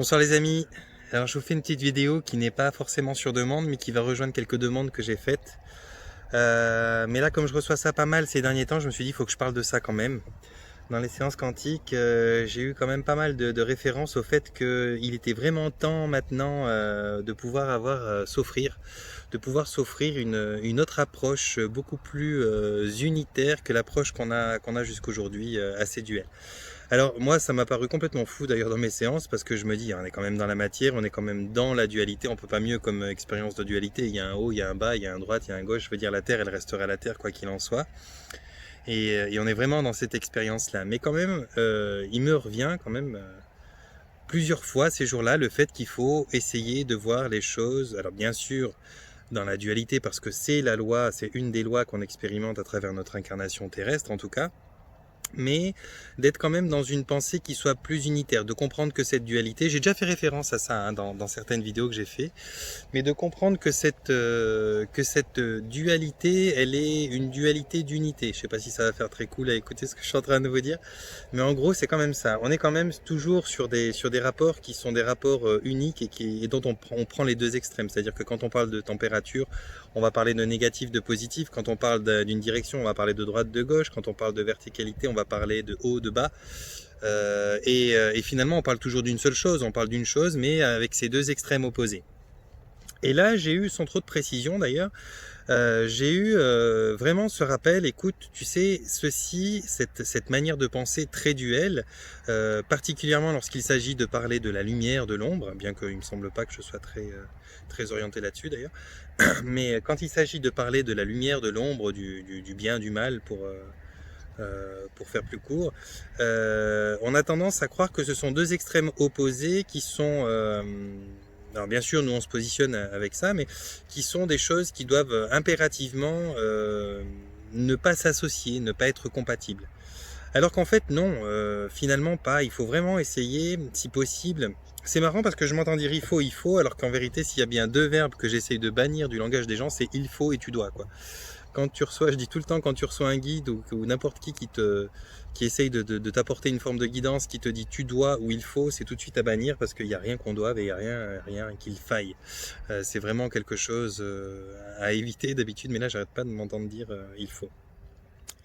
Bonsoir les amis, alors je vous fais une petite vidéo qui n'est pas forcément sur demande mais qui va rejoindre quelques demandes que j'ai faites. Mais là comme je reçois ça pas mal ces derniers temps, je me suis dit il faut que je parle de ça quand même. Dans les séances quantiques, j'ai eu quand même pas mal de références au fait qu'il était vraiment temps maintenant de pouvoir s'offrir, de pouvoir s'offrir une autre approche beaucoup plus unitaire que l'approche qu'on a jusqu'aujourd'hui assez duel. Alors moi ça m'a paru complètement fou d'ailleurs dans mes séances parce que je me dis on est quand même dans la matière, on est quand même dans la dualité, on peut pas mieux comme expérience de dualité, il y a un haut, il y a un bas, il y a un droite, il y a un gauche, je veux dire la Terre elle restera la Terre quoi qu'il en soit. Et on est vraiment dans cette expérience là. Mais quand même il me revient quand même plusieurs fois ces jours-là le fait qu'il faut essayer de voir les choses, alors bien sûr dans la dualité parce que c'est la loi, c'est une des lois qu'on expérimente à travers notre incarnation terrestre en tout cas, mais d'être quand même dans une pensée qui soit plus unitaire, de comprendre que cette dualité, j'ai déjà fait référence à ça hein, dans certaines vidéos que j'ai fait, mais de comprendre que cette dualité, elle est une dualité d'unité. Je sais pas si ça va faire très cool à écouter ce que je suis en train de vous dire, mais en gros c'est quand même ça. On est quand même toujours sur des rapports qui sont des rapports uniques et dont on prend les deux extrêmes. C'est-à-dire que quand on parle de température, on va parler de négatif, de positif. Quand on parle d'une direction, on va parler de droite, de gauche. Quand on parle de verticalité, on va parler de haut, de bas. Et finalement, on parle toujours d'une seule chose. On parle d'une chose, mais avec ces deux extrêmes opposés. Et là, j'ai eu, sans trop de précision d'ailleurs, j'ai eu vraiment ce rappel, écoute, tu sais, cette manière de penser très duelle, particulièrement lorsqu'il s'agit de parler de la lumière, de l'ombre, bien qu'il ne me semble pas que je sois très orienté là-dessus d'ailleurs, mais quand il s'agit de parler de la lumière, de l'ombre, du bien, du mal, pour faire plus court, on a tendance à croire que ce sont deux extrêmes opposés qui sont... alors bien sûr, nous on se positionne avec ça, mais qui sont des choses qui doivent impérativement ne pas s'associer, ne pas être compatibles. Alors qu'en fait non, finalement pas, il faut vraiment essayer, si possible. C'est marrant parce que je m'entends dire il faut, alors qu'en vérité s'il y a bien deux verbes que j'essaye de bannir du langage des gens, c'est il faut et tu dois quoi. Quand tu reçois, je dis tout le temps, quand tu reçois un guide ou n'importe qui essaye de t'apporter une forme de guidance qui te dit tu dois ou il faut, c'est tout de suite à bannir parce qu'il n'y a rien qu'on doive et il n'y a rien qu'il faille. C'est vraiment quelque chose à éviter d'habitude, mais là j'arrête pas de m'entendre dire il faut.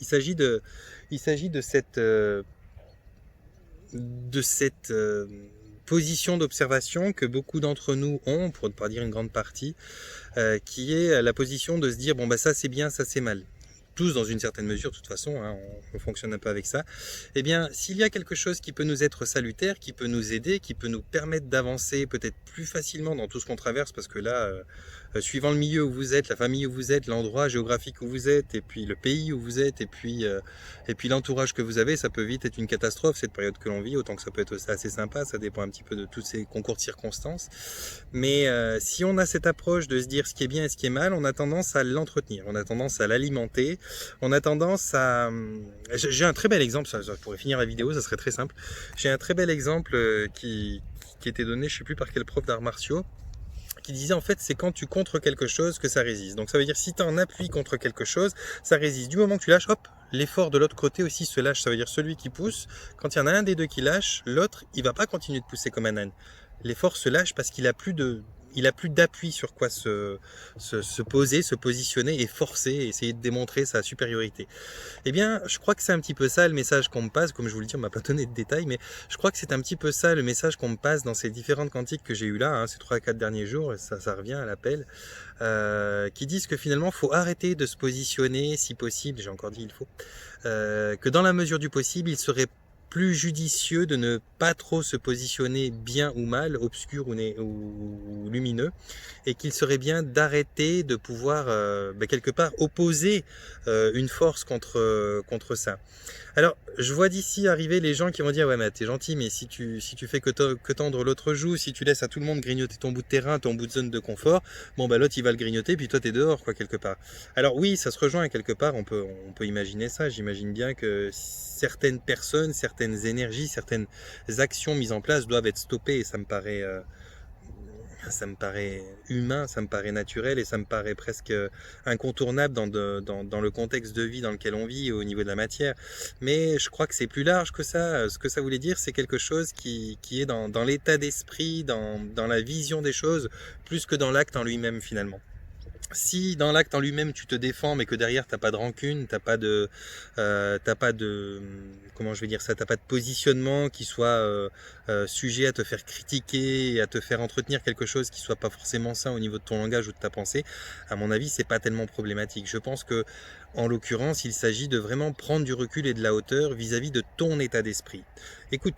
Il s'agit de, il s'agit de cette position d'observation que beaucoup d'entre nous ont, pour ne pas dire une grande partie, qui est la position de se dire bon bah ça c'est bien, ça c'est mal. Tous dans une certaine mesure, de toute façon, hein, on fonctionne un peu avec ça. Eh bien, s'il y a quelque chose qui peut nous être salutaire, qui peut nous aider, qui peut nous permettre d'avancer peut-être plus facilement dans tout ce qu'on traverse, parce que là, suivant le milieu où vous êtes, la famille où vous êtes, l'endroit géographique où vous êtes, et puis le pays où vous êtes, et puis l'entourage que vous avez, ça peut vite être une catastrophe cette période que l'on vit, autant que ça peut être assez sympa, ça dépend un petit peu de tous ces concours de circonstances. Mais si on a cette approche de se dire ce qui est bien et ce qui est mal, on a tendance à l'entretenir, on a tendance à l'alimenter, on a tendance à... J'ai un très bel exemple, ça pourrait finir la vidéo, ça serait très simple. J'ai un très bel exemple qui était donné, je ne sais plus par quel prof d'arts martiaux, qui disait en fait c'est quand tu contres quelque chose que ça résiste. Donc ça veut dire si tu en appuies contre quelque chose, ça résiste. Du moment que tu lâches, hop, l'effort de l'autre côté aussi se lâche. Ça veut dire celui qui pousse, quand il y en a un des deux qui lâche, l'autre il va pas continuer de pousser comme un âne. L'effort se lâche parce qu'il a plus d'appui sur quoi se poser, se positionner et forcer, et essayer de démontrer sa supériorité. Eh bien, je crois que c'est un petit peu ça le message qu'on me passe, comme je vous le dis, on m'a pas donné de détails, mais je crois que c'est un petit peu ça le message qu'on me passe dans ces différentes cantiques que j'ai eues là, hein, ces 3 à 4 derniers jours, ça revient à l'appel, qui disent que finalement, il faut arrêter de se positionner, si possible, j'ai encore dit il faut, que dans la mesure du possible, il serait plus judicieux de ne pas trop se positionner bien ou mal, obscur ou lumineux, et qu'il serait bien d'arrêter de pouvoir quelque part opposer une force contre ça. Alors, je vois d'ici arriver les gens qui vont dire ouais mais t'es gentil, mais si tu fais que tendre l'autre joue, si tu laisses à tout le monde grignoter ton bout de terrain, ton bout de zone de confort, bon bah l'autre il va le grignoter, puis toi t'es dehors quoi quelque part. Alors oui, ça se rejoint quelque part, on peut imaginer ça, j'imagine bien que certaines personnes, certaines énergies, certaines actions mises en place doivent être stoppées, et ça me paraît Ça me paraît humain, ça me paraît naturel et ça me paraît presque incontournable dans le contexte de vie dans lequel on vit au niveau de la matière. Mais je crois que c'est plus large que ça. Ce que ça voulait dire, c'est quelque chose qui est dans l'état d'esprit, dans la vision des choses, plus que dans l'acte en lui-même finalement. Si dans l'acte en lui-même tu te défends, mais que derrière t'as pas de rancune, t'as pas de, comment je vais dire ça, t'as pas de positionnement qui soit sujet à te faire critiquer et à te faire entretenir quelque chose qui soit pas forcément sain au niveau de ton langage ou de ta pensée, à mon avis c'est pas tellement problématique. Je pense que en l'occurrence il s'agit de vraiment prendre du recul et de la hauteur vis-à-vis de ton état d'esprit. Écoute,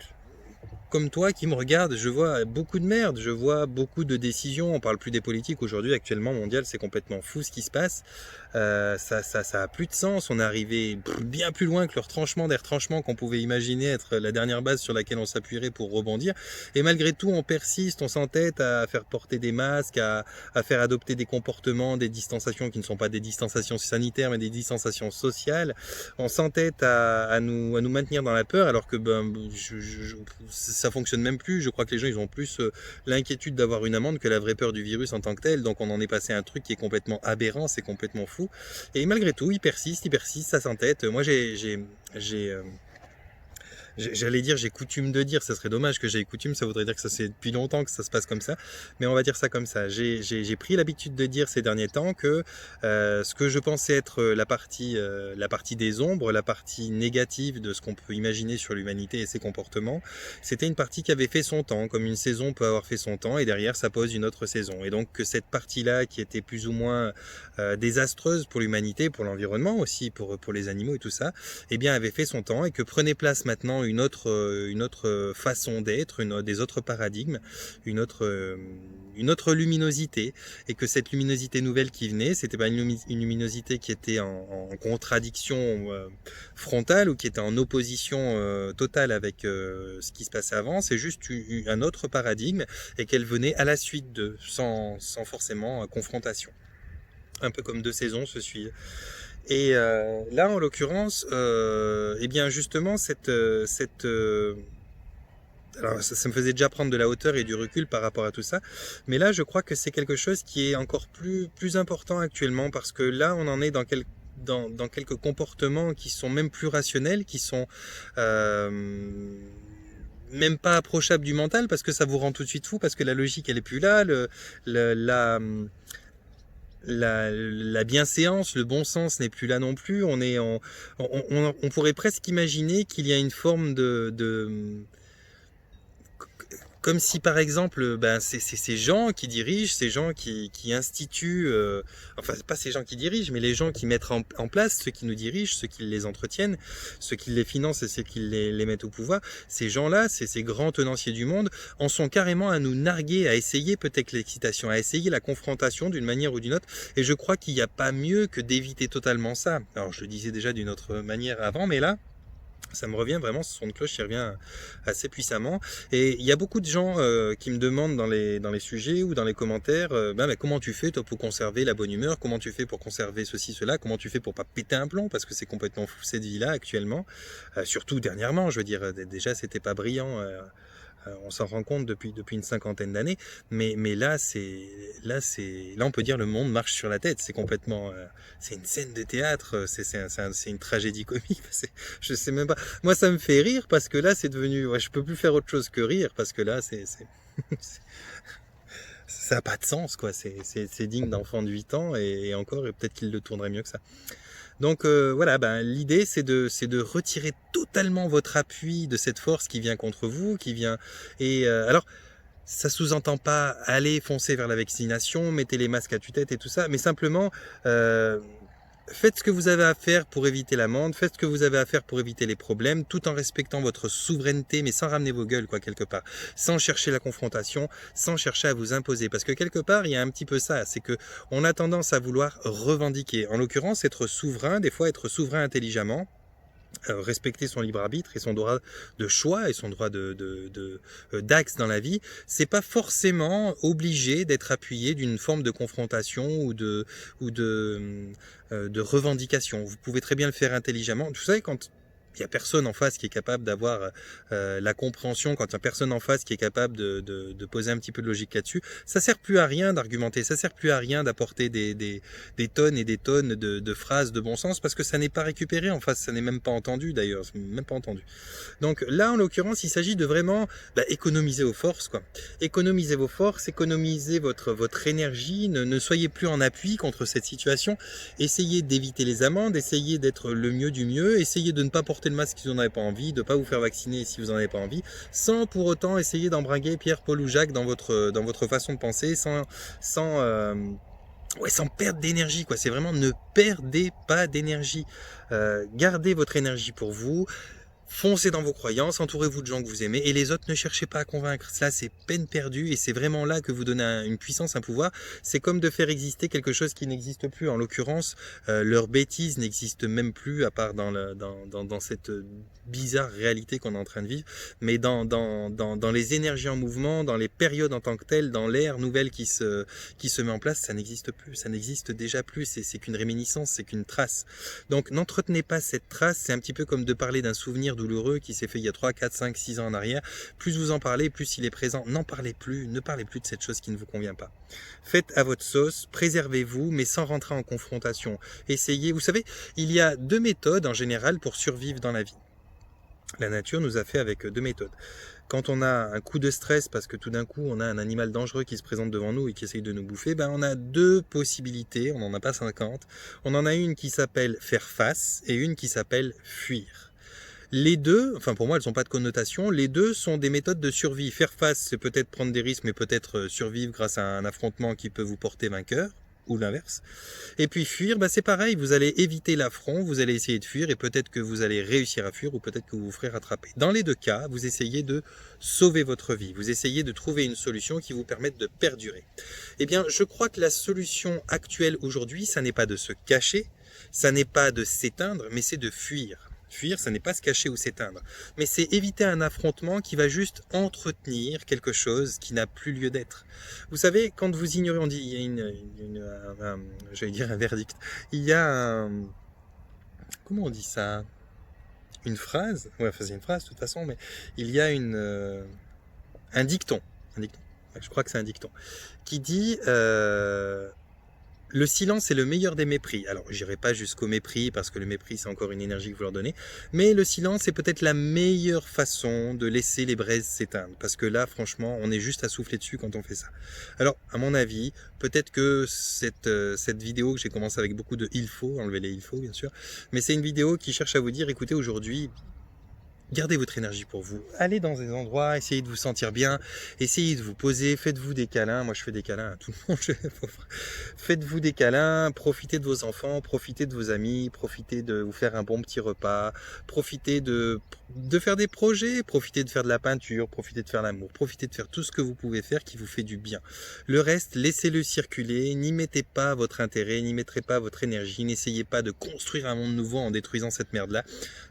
comme toi qui me regarde, je vois beaucoup de merde, je vois beaucoup de décisions. On parle plus des politiques aujourd'hui, actuellement mondial, c'est complètement fou ce qui se passe. Ça a plus de sens. On est arrivé bien plus loin que le retranchement des retranchements qu'on pouvait imaginer être la dernière base sur laquelle on s'appuierait pour rebondir. Et malgré tout, on persiste, on s'entête à faire porter des masques, à faire adopter des comportements, des distanciations qui ne sont pas des distanciations sanitaires, mais des distanciations sociales. On s'entête à nous maintenir dans la peur, alors que ça fonctionne même plus. Je crois que les gens ils ont plus l'inquiétude d'avoir une amende que la vraie peur du virus en tant que tel. Donc on en est passé à un truc qui est complètement aberrant, c'est complètement fou. Et malgré tout, il persiste, ça s'entête. Moi j'allais dire j'ai coutume de dire, ça serait dommage que j'ai coutume, ça voudrait dire que ça c'est depuis longtemps que ça se passe comme ça, mais on va dire ça comme ça. J'ai pris l'habitude de dire ces derniers temps que ce que je pensais être la partie des ombres, la partie négative de ce qu'on peut imaginer sur l'humanité et ses comportements, c'était une partie qui avait fait son temps, comme une saison peut avoir fait son temps, et derrière ça pose une autre saison. Et donc que cette partie-là qui était plus ou moins désastreuse pour l'humanité, pour l'environnement aussi, pour les animaux et tout ça, eh bien avait fait son temps et que prenait place maintenant une autre façon d'être, des autres paradigmes, une autre luminosité, et que cette luminosité nouvelle qui venait, c'était pas une luminosité qui était en contradiction frontale ou qui était en opposition totale avec ce qui se passait avant, c'est juste un autre paradigme et qu'elle venait à la suite sans forcément confrontation. Un peu comme deux saisons se suivent. Et là, en l'occurrence, eh bien justement, alors ça me faisait déjà prendre de la hauteur et du recul par rapport à tout ça, mais là, je crois que c'est quelque chose qui est encore plus important actuellement, parce que là, on en est dans quelques comportements qui sont même plus rationnels, qui sont même pas approchables du mental, parce que ça vous rend tout de suite fou, parce que la logique, elle est plus là, la bienséance, le bon sens n'est plus là non plus. On pourrait presque imaginer qu'il y a une forme comme si par exemple, c'est ces gens qui dirigent, ces gens qui instituent, enfin pas ces gens qui dirigent, mais les gens qui mettent en place, ceux qui nous dirigent, ceux qui les entretiennent, ceux qui les financent et ceux qui les mettent au pouvoir, ces gens-là, ces grands tenanciers du monde, en sont carrément à nous narguer, à essayer peut-être l'excitation, à essayer la confrontation d'une manière ou d'une autre. Et je crois qu'il n'y a pas mieux que d'éviter totalement ça. Alors je le disais déjà d'une autre manière avant, mais là, ça me revient vraiment, ce son de cloche qui revient assez puissamment. Et il y a beaucoup de gens qui me demandent dans les sujets ou dans les commentaires, mais comment tu fais toi pour conserver la bonne humeur, comment tu fais pour conserver ceci, cela, comment tu fais pour pas péter un plomb, parce que c'est complètement fou cette vie-là actuellement, surtout dernièrement, je veux dire, déjà c'était pas brillant. On s'en rend compte depuis une cinquantaine d'années, mais là on peut dire le monde marche sur la tête. C'est complètement, c'est une scène de théâtre, c'est une tragédie comique. Je sais même pas. Moi, ça me fait rire parce que là, c'est devenu, ouais, je peux plus faire autre chose que rire parce que là, ça n'a pas de sens, quoi. C'est digne d'enfant de 8 ans et encore, et peut-être qu'il le tournerait mieux que ça. Donc voilà, l'idée c'est de retirer totalement votre appui de cette force qui vient contre vous, qui vient. Et alors, ça sous-entend pas aller foncer vers la vaccination, mettez les masques à tue-tête et tout ça, mais simplement faites ce que vous avez à faire pour éviter l'amende, faites ce que vous avez à faire pour éviter les problèmes, tout en respectant votre souveraineté, mais sans ramener vos gueules, quoi, quelque part. Sans chercher la confrontation, sans chercher à vous imposer. Parce que quelque part, il y a un petit peu ça, c'est que on a tendance à vouloir revendiquer. En l'occurrence, être souverain, des fois être souverain intelligemment, respecter son libre arbitre et son droit de choix et son droit d'axe dans la vie, c'est pas forcément obligé d'être appuyé d'une forme de confrontation ou de revendication. Vous pouvez très bien le faire intelligemment. Vous savez, quand Il n'y a personne en face qui est capable d'avoir la compréhension, quand il n'y a personne en face qui est capable de poser un petit peu de logique là-dessus. Ça sert plus à rien d'argumenter, ça sert plus à rien d'apporter des tonnes et des tonnes de phrases de bon sens, parce que ça n'est pas récupéré en face, ça n'est même pas entendu d'ailleurs, même pas entendu. Donc là, en l'occurrence, il s'agit de vraiment économiser vos forces, quoi. Économiser vos forces, économiser votre énergie, ne soyez plus en appui contre cette situation, essayez d'éviter les amendes, essayez d'être le mieux du mieux, essayez de ne pas porter le masque si vous n'en avez pas envie, de ne pas vous faire vacciner si vous n'en avez pas envie, sans pour autant essayer d'embringuer Pierre, Paul ou Jacques dans votre façon de penser, sans perdre d'énergie, quoi. C'est vraiment ne perdez pas d'énergie. Gardez votre énergie pour vous. Foncez dans vos croyances, entourez-vous de gens que vous aimez et les autres ne cherchez pas à convaincre. Cela c'est peine perdue et c'est vraiment là que vous donnez une puissance, un pouvoir. C'est comme de faire exister quelque chose qui n'existe plus. En l'occurrence, leur bêtise n'existe même plus à part dans cette bizarre réalité qu'on est en train de vivre. Mais dans les énergies en mouvement, dans les périodes en tant que telles, dans l'ère nouvelle qui se met en place, ça n'existe plus. Ça n'existe déjà plus. C'est qu'une réminiscence, c'est qu'une trace. Donc n'entretenez pas cette trace. C'est un petit peu comme de parler d'un souvenir douloureux qui s'est fait il y a 3, 4, 5, 6 ans en arrière. Plus vous en parlez, plus il est présent. N'en parlez plus, ne parlez plus de cette chose qui ne vous convient pas. Faites à votre sauce, préservez-vous, mais sans rentrer en confrontation. Essayez, vous savez, il y a 2 méthodes en général pour survivre dans la vie. La nature nous a fait avec 2 méthodes. Quand on a un coup de stress parce que tout d'un coup on a un animal dangereux qui se présente devant nous et qui essaye de nous bouffer, on a 2 possibilités, on n'en a pas 50. On en a une qui s'appelle faire face et une qui s'appelle fuir. Les deux, enfin pour moi elles n'ont pas de connotation, les deux sont des méthodes de survie. Faire face, c'est peut-être prendre des risques, mais peut-être survivre grâce à un affrontement qui peut vous porter vainqueur, ou l'inverse. Et puis fuir, c'est pareil, vous allez éviter l'affront, vous allez essayer de fuir, et peut-être que vous allez réussir à fuir, ou peut-être que vous vous ferez rattraper. Dans les 2 cas, vous essayez de sauver votre vie, vous essayez de trouver une solution qui vous permette de perdurer. Eh bien, je crois que la solution actuelle aujourd'hui, ça n'est pas de se cacher, ça n'est pas de s'éteindre, mais c'est de fuir. Fuir, ça n'est pas se cacher ou s'éteindre, mais c'est éviter un affrontement qui va juste entretenir quelque chose qui n'a plus lieu d'être. Vous savez, quand vous ignorez, on dit, il y a j'allais dire un verdict, il y a un, comment on dit ça, une phrase, ouais, c'est une phrase de toute façon, mais il y a un dicton, je crois que c'est un dicton, qui dit le silence est le meilleur des mépris. Alors, j'irai pas jusqu'au mépris, parce que le mépris, c'est encore une énergie que vous leur donnez. Mais le silence est peut-être la meilleure façon de laisser les braises s'éteindre. Parce que là, franchement, on est juste à souffler dessus quand on fait ça. Alors, à mon avis, peut-être que cette vidéo, que j'ai commencé avec beaucoup de il faut, enlever les il faut, bien sûr. Mais c'est une vidéo qui cherche à vous dire, écoutez, aujourd'hui, gardez votre énergie pour vous. Allez dans des endroits, essayez de vous sentir bien, essayez de vous poser, faites-vous des câlins. Moi, je fais des câlins à tout le monde. Faites-vous des câlins, profitez de vos enfants, profitez de vos amis, profitez de vous faire un bon petit repas, profitez de faire des projets, profitez de faire de la peinture, profitez de faire l'amour, profitez de faire tout ce que vous pouvez faire qui vous fait du bien. Le reste, laissez-le circuler, n'y mettez pas votre intérêt, n'y mettrez pas votre énergie, n'essayez pas de construire un monde nouveau en détruisant cette merde-là.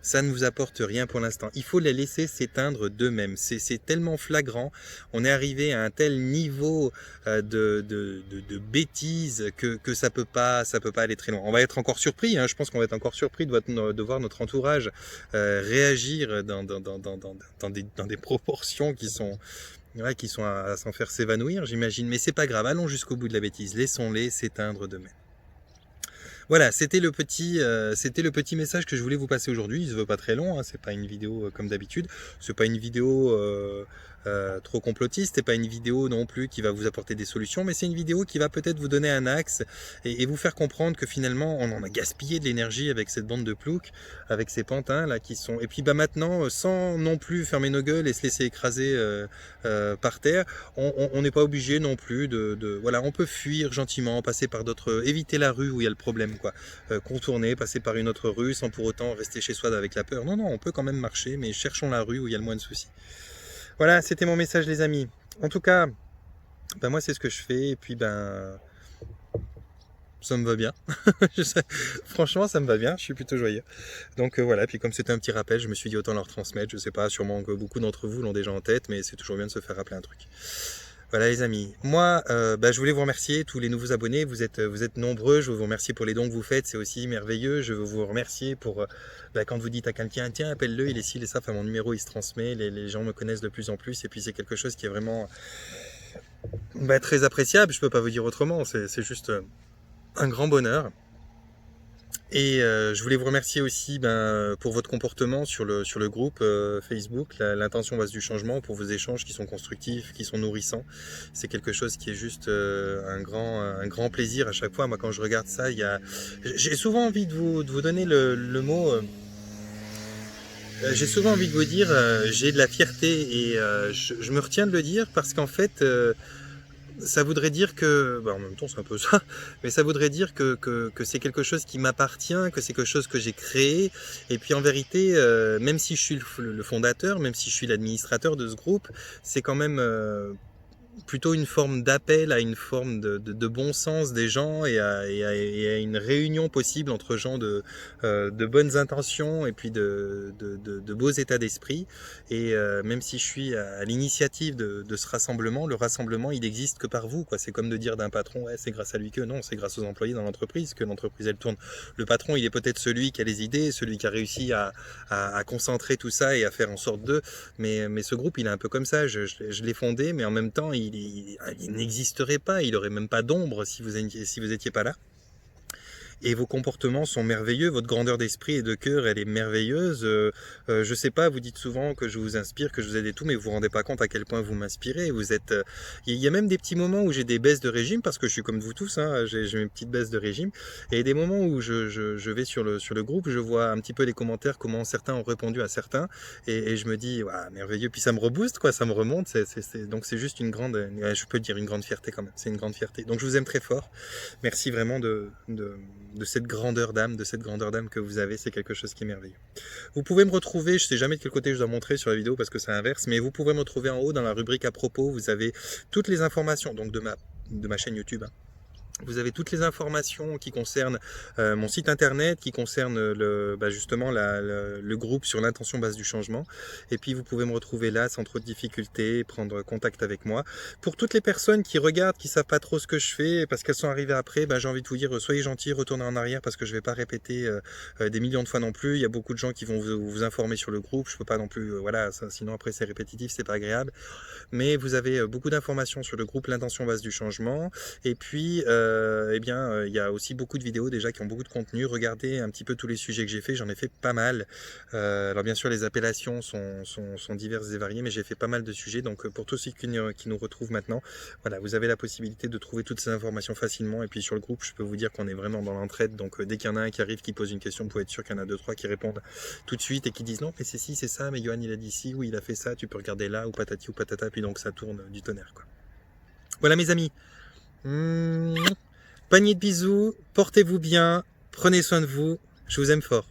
Ça ne vous apporte rien pour l'instant. Il faut les laisser s'éteindre d'eux-mêmes. C'est tellement flagrant. On est arrivé à un tel niveau de bêtises que ça peut pas aller très loin. On va être encore surpris. Je pense qu'on va être encore surpris de voir notre entourage réagir dans des proportions qui sont à s'en faire s'évanouir, j'imagine. Mais c'est pas grave. Allons jusqu'au bout de la bêtise. Laissons-les s'éteindre d'eux-mêmes. Voilà, c'était le petit message que je voulais vous passer aujourd'hui. Il se veut pas très long, c'est pas une vidéo comme d'habitude. C'est pas une vidéo trop complotiste, c'est pas une vidéo non plus qui va vous apporter des solutions, mais c'est une vidéo qui va peut-être vous donner un axe et vous faire comprendre que finalement on en a gaspillé de l'énergie avec cette bande de ploucs, avec ces pantins là qui sont. Et puis maintenant, sans non plus fermer nos gueules et se laisser écraser par terre, on n'est pas obligé non plus voilà, on peut fuir gentiment, passer par d'autres, éviter la rue où il y a le problème, quoi, contourner, passer par une autre rue sans pour autant rester chez soi avec la peur. Non, on peut quand même marcher, mais cherchons la rue où il y a le moins de soucis. Voilà, c'était mon message, les amis. En tout cas, moi c'est ce que je fais et puis ça me va bien. Franchement, ça me va bien, je suis plutôt joyeux. Donc voilà, puis comme c'était un petit rappel, je me suis dit autant leur transmettre. Je sais pas, sûrement que beaucoup d'entre vous l'ont déjà en tête, mais c'est toujours bien de se faire rappeler un truc. Voilà les amis, moi je voulais vous remercier, tous les nouveaux abonnés, vous êtes nombreux, je veux vous remercier pour les dons que vous faites, c'est aussi merveilleux, je veux vous remercier pour quand vous dites à quelqu'un, tiens appelle-le, il est ci, il est ça, enfin mon numéro il se transmet, les gens me connaissent de plus en plus, et puis c'est quelque chose qui est vraiment très appréciable, je peux pas vous dire autrement, c'est juste un grand bonheur. Et je voulais vous remercier aussi pour votre comportement sur le groupe Facebook, l'intention base du changement, pour vos échanges qui sont constructifs, qui sont nourrissants. C'est quelque chose qui est juste un grand plaisir à chaque fois. Moi, quand je regarde ça, j'ai souvent envie de vous donner le mot. J'ai souvent envie de vous dire, j'ai de la fierté et je me retiens de le dire parce qu'en fait, ça voudrait dire que, en même temps c'est un peu ça, mais ça voudrait dire que c'est quelque chose qui m'appartient, que c'est quelque chose que j'ai créé. Et puis en vérité, même si je suis le fondateur, même si je suis l'administrateur de ce groupe, c'est quand même plutôt une forme d'appel à une forme de bon sens des gens et à une réunion possible entre gens de bonnes intentions et puis de beaux états d'esprit. Et même si je suis à l'initiative de ce rassemblement, le rassemblement il n'existe que par vous, quoi. C'est comme de dire d'un patron, ouais, c'est grâce à lui que non, c'est grâce aux employés dans l'entreprise que l'entreprise elle tourne. Le patron il est peut-être celui qui a les idées, celui qui a réussi à concentrer tout ça et à faire en sorte d'eux, mais ce groupe il est un peu comme ça, je l'ai fondé, mais en même temps il n'existerait pas, il n'aurait même pas d'ombre si vous étiez pas là. Et vos comportements sont merveilleux, votre grandeur d'esprit et de cœur, elle est merveilleuse. Je sais pas, vous dites souvent que je vous inspire, que je vous aide et tout, mais vous vous rendez pas compte à quel point vous m'inspirez. Vous êtes, il y a même des petits moments où j'ai des baisses de régime, parce que je suis comme vous tous, hein, j'ai mes petites baisses de régime, et des moments où je vais sur le groupe, je vois un petit peu les commentaires, comment certains ont répondu à certains, et je me dis, waouh, merveilleux, puis ça me rebooste, quoi, ça me remonte, donc c'est juste une grande, je peux dire une grande fierté quand même, c'est une grande fierté. Donc je vous aime très fort. Merci vraiment de cette grandeur d'âme, que vous avez, c'est quelque chose qui est merveilleux. Vous pouvez me retrouver, je sais jamais de quel côté je dois montrer sur la vidéo parce que c'est inverse, mais vous pouvez me retrouver en haut dans la rubrique à propos, vous avez toutes les informations donc de ma chaîne YouTube, hein. Vous avez toutes les informations qui concernent mon site internet, qui concernent justement le groupe sur l'intention base du changement. Et puis vous pouvez me retrouver là sans trop de difficultés, prendre contact avec moi. Pour toutes les personnes qui regardent, qui savent pas trop ce que je fais, parce qu'elles sont arrivées après, j'ai envie de vous dire, soyez gentils, retournez en arrière parce que je vais pas répéter des millions de fois non plus. Il y a beaucoup de gens qui vont vous informer sur le groupe. Je peux pas non plus, voilà, ça, sinon après c'est répétitif, c'est pas agréable. Mais vous avez beaucoup d'informations sur le groupe l'intention base du changement. Et puis il y a aussi beaucoup de vidéos déjà qui ont beaucoup de contenu. Regardez un petit peu tous les sujets que j'ai fait, j'en ai fait pas mal. Alors bien sûr les appellations sont diverses et variées, mais j'ai fait pas mal de sujets. Donc pour tous ceux qui nous retrouvent maintenant, voilà, vous avez la possibilité de trouver toutes ces informations facilement. Et puis sur le groupe, je peux vous dire qu'on est vraiment dans l'entraide. Donc dès qu'il y en a un qui arrive, qui pose une question, vous pouvez être sûr qu'il y en a 2-3 qui répondent tout de suite et qui disent non mais c'est ci, c'est ça, mais Johan il a dit ci, ou il a fait ça, tu peux regarder là, ou patati ou patata, puis donc ça tourne du tonnerre, quoi. Voilà mes amis. Panier de bisous, portez-vous bien, prenez soin de vous, je vous aime fort.